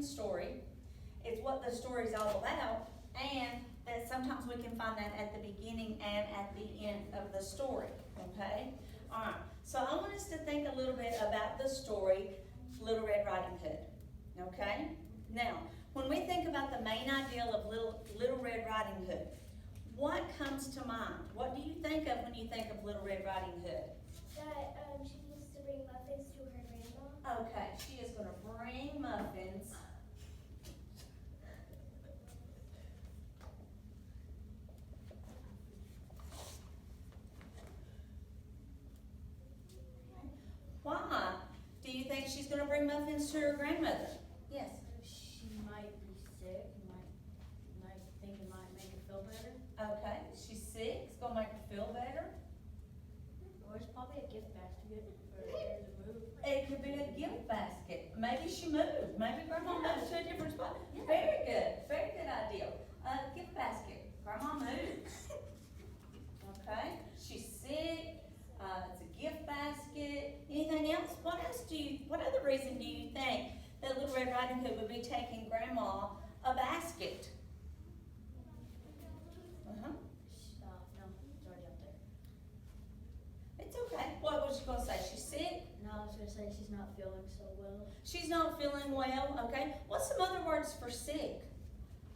the story. It's what the story's all about, and that sometimes we can find that at the beginning and at the end of the story, okay? All right, so I want us to think a little bit about the story, Little Red Riding Hood, okay? Now, when we think about the main ideal of Little Red Riding Hood, what comes to mind? What do you think of when you think of Little Red Riding Hood? That she used to bring muffins to her grandma. Okay, she is going to bring muffins. Why do you think she's going to bring muffins to her grandmother? Yes. She might be sick, might think it might make her feel better. Okay, she's sick. It's going to make her feel better. Or it's probably a gift basket for her to move. It could be a gift basket. Maybe she moved. Maybe Grandma moved to a different spot. Yeah. Very good idea. Gift basket. Grandma moved. Okay, she's sick. It's a gift basket. Anything else? What other reason do you think that Little Red Riding Hood would be taking Grandma a basket? No, it's already up there. It's okay. What was she going to say? She's sick? No, I was going to say she's not feeling so well. She's not feeling well, okay? What's some other words for sick?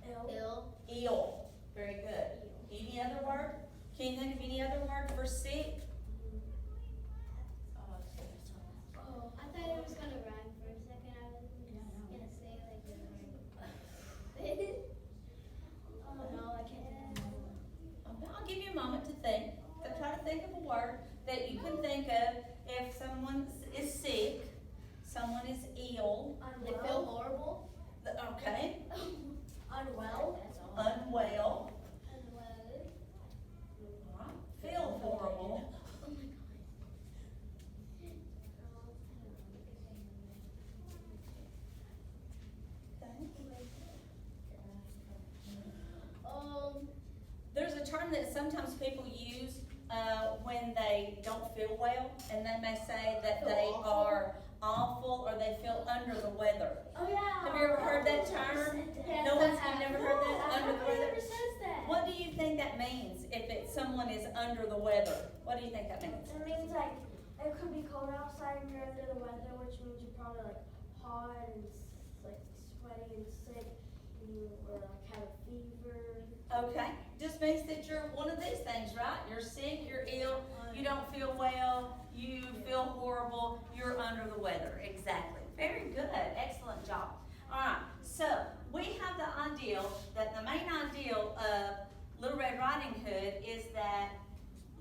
Ill. Ill. Very good. Any other word? Can you think of any other word for sick? Oh, I thought it was gonna rhyme for a second. I was gonna say like Oh no, I can't think of Okay, I'll give you a moment to think. Try to think of a word that you can think of if someone is sick, someone is ill. They feel horrible. Okay. Unwell. That's all. Unwell. unload. Right. Feel horrible. Oh my Okay. There's a term that sometimes people use when they don't feel well, and they may say that they are awful or they feel under the weather. Oh yeah. Have you ever heard that term? Yes, No I one's have. never heard that? Under the Nobody weather? ever says that. What do you think that means if someone is under the weather? What do you think that means? It means like it could be cold outside and you're under the weather, which means you're probably like hot and like sweaty and sick, and you or like have a fever. Okay, just means that you're one of these things, right? You're sick, you're ill, you don't feel well, you feel horrible, you're under the weather. Exactly. Very good. Excellent job. All right, so we have the ideal that the main ideal of Little Red Riding Hood is that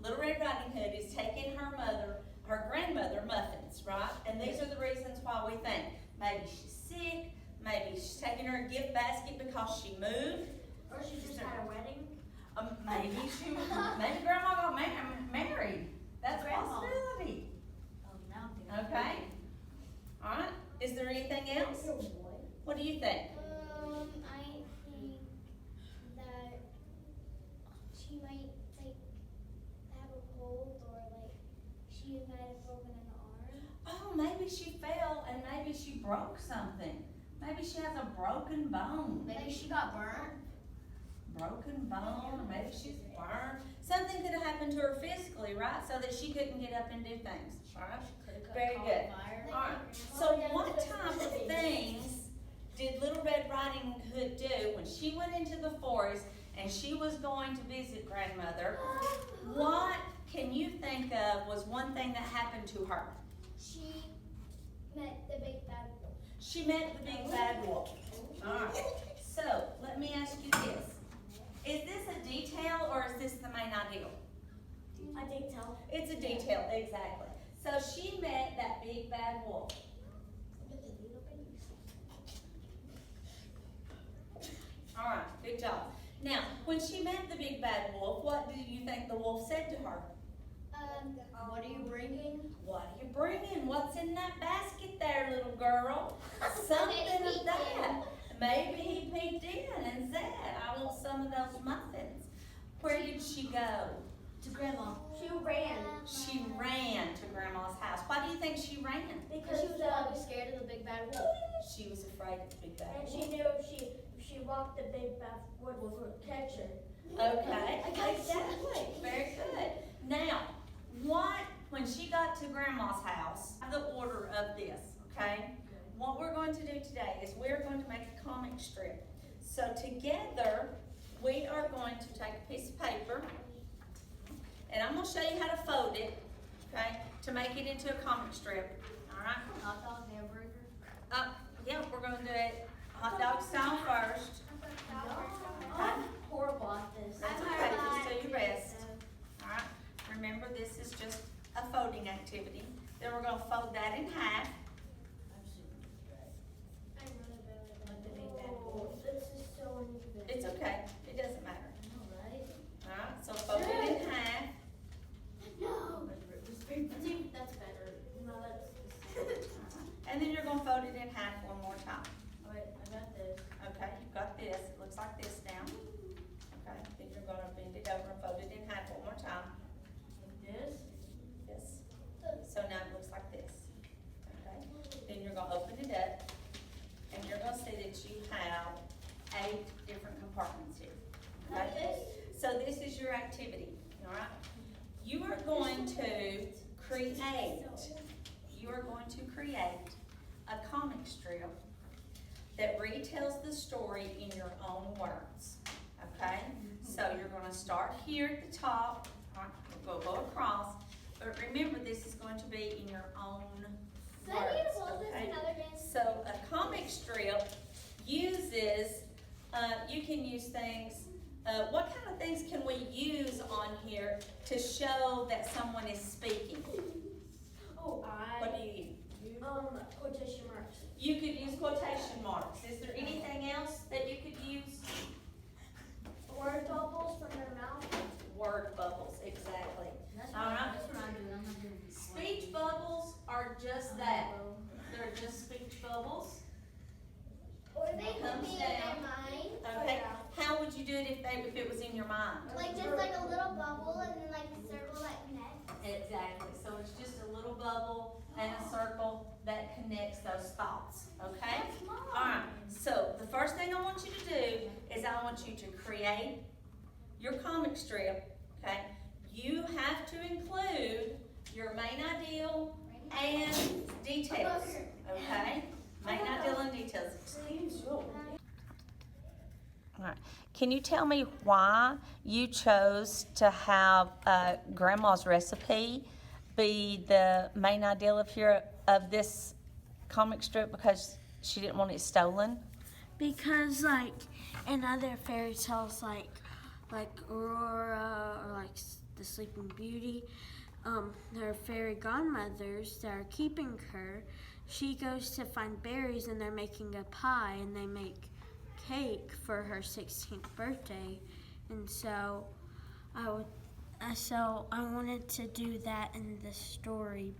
Little Red Riding Hood is taking her grandmother muffins, right? And these are the reasons why we think maybe she's sick, maybe she's taking her a gift basket because she moved. Or she just had a wedding. Maybe Grandma got married. That's a Grandma. possibility. Oh, now I'm thinking. Okay. All right. Is there anything else? What do you think? I think that she might like have a cold or like she might have broken an arm. Oh, maybe she fell and maybe she broke something. Maybe she has a broken bone. Maybe she got burnt. Broken bone, or maybe she's burned. Something could have happened to her physically, right? So that she couldn't get up and do things. All right. Very good. Fire. All right. So what type of things did Little Red Riding Hood do when she went into the forest and she was going to visit grandmother? What can you think of was one thing that happened to her? She met the big bad wolf. She met the big bad wolf. All right. So let me ask you this. Is this a detail or is this the main ideal? A detail. It's a detail, exactly. So she met that big bad wolf. All right, good job. Now, when she met the big bad wolf, what do you think the wolf said to her? What are you bringing? What are you bringing? What's in that basket there, little girl? Something of that. Maybe he peeked in and said, I want some of those muffins. Where did she go? To Grandma. She ran. She ran to Grandma's house. Why do you think she ran? Because she was probably scared of the big bad wolf. She was afraid of the big bad walk the big backwood for catcher. Okay, I got exactly, very good. Now, when she got to Grandma's house, the order of this, okay? What we're going to do today is we're going to make a comic strip. So together, we are going to take a piece of paper, and I'm gonna show you how to fold it, okay, to make it into a comic strip, all right? Hot dog, hamburger. Yeah, we're gonna do it hot dog style first. I'm horrible at this. That's okay, just do your best. All right, remember this is just a folding activity. Then we're gonna fold that in half. I'm super good. I'm really bad at Like that. the big bad wolf. This is so uneven. It's okay, it doesn't matter. I know, right? All right, so fold it in half. No. That's better. No, that's the same. And then you're gonna fold it in half one more time. Wait, I got this. Okay, you've got this, it looks like this now. Okay, then you're gonna bend it over and fold it in half one more time. Like this. Yes. So now it looks like this. Okay, then you're gonna open it up, and you're gonna see that you have 8 different compartments here. Okay? So this is your activity, all right? You are going to create a comic strip that retells the story in your own words, okay? So you're gonna start here at the top, all right, we'll go across, but remember this is going to be in your own So I need to words, hold this okay? another day. So a comic strip uses, you can use things, what kind of things can we use on here to show that someone is speaking? Oh, What do you use? quotation marks. You could use quotation marks. Is there anything else that you could use? Word bubbles from their mouth. Word bubbles, exactly. That's All right. That's what I'm doing. I'm not doing this. Speech bubbles are just that. They're just speech bubbles. Or they could Comes be in down. their mind. Okay. How would you do it if it was in your mind? Like just like a little bubble and then like a circle that connects. Exactly. So it's just a little bubble and a circle that connects those thoughts. Okay? All right. So the first thing I want you to do is I want you to create your comic strip. Okay? You have to include your main ideal and details. Okay? Main ideal and details. Excuse you. All right. Can you tell me why you chose to have Grandma's recipe be the main ideal of this comic strip because she didn't want it stolen? Because like in other fairy tales like Aurora or like the Sleeping Beauty, their fairy godmothers that are keeping her, she goes to find berries and they're making a pie and they make cake for her 16th birthday, and so I wanted to do that in the story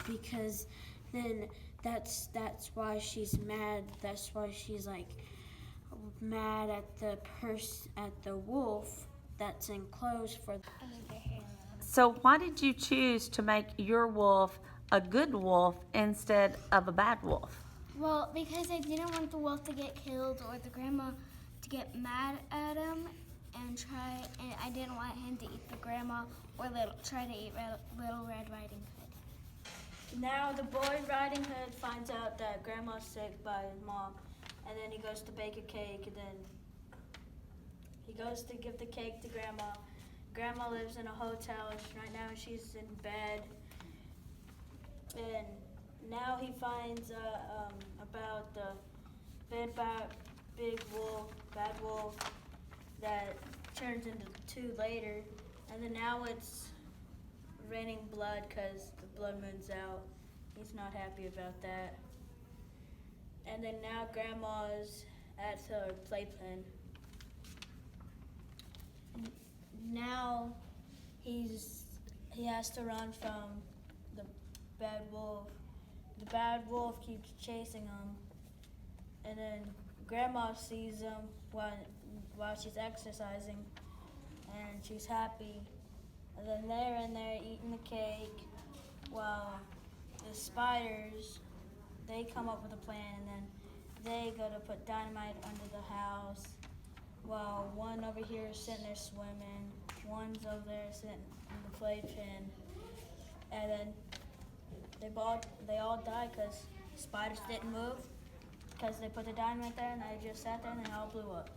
because then that's why she's mad. That's why she's like mad at the wolf that's enclosed for. So why did you choose to make your wolf a good wolf instead of a bad wolf? Well, because I didn't want the wolf to get killed or the grandma to get mad at him and I didn't want him to eat the grandma or try to eat Little Red Riding Hood. Now the boy Riding Hood finds out that Grandma's sick by his mom, and then he goes to bake a cake, and then he goes to give the cake to Grandma. Grandma lives in a hotel right now, and she's in bed. And now he finds about the bad wolf that turns into 2 later, and then now it's raining blood because the blood moon's out. He's not happy about that. And then now Grandma's at her playpen. Now he has to run from the bad wolf. The bad wolf keeps chasing him, and then Grandma sees him while she's exercising, and she's happy. And then they're in there eating the cake, while the spiders, they come up with a plan, and then they go to put dynamite under the house, while one over here is sitting there swimming, one's over there sitting in the playpen, and then they all died because spiders didn't move, because they put the dynamite there and they just sat there and they all blew up.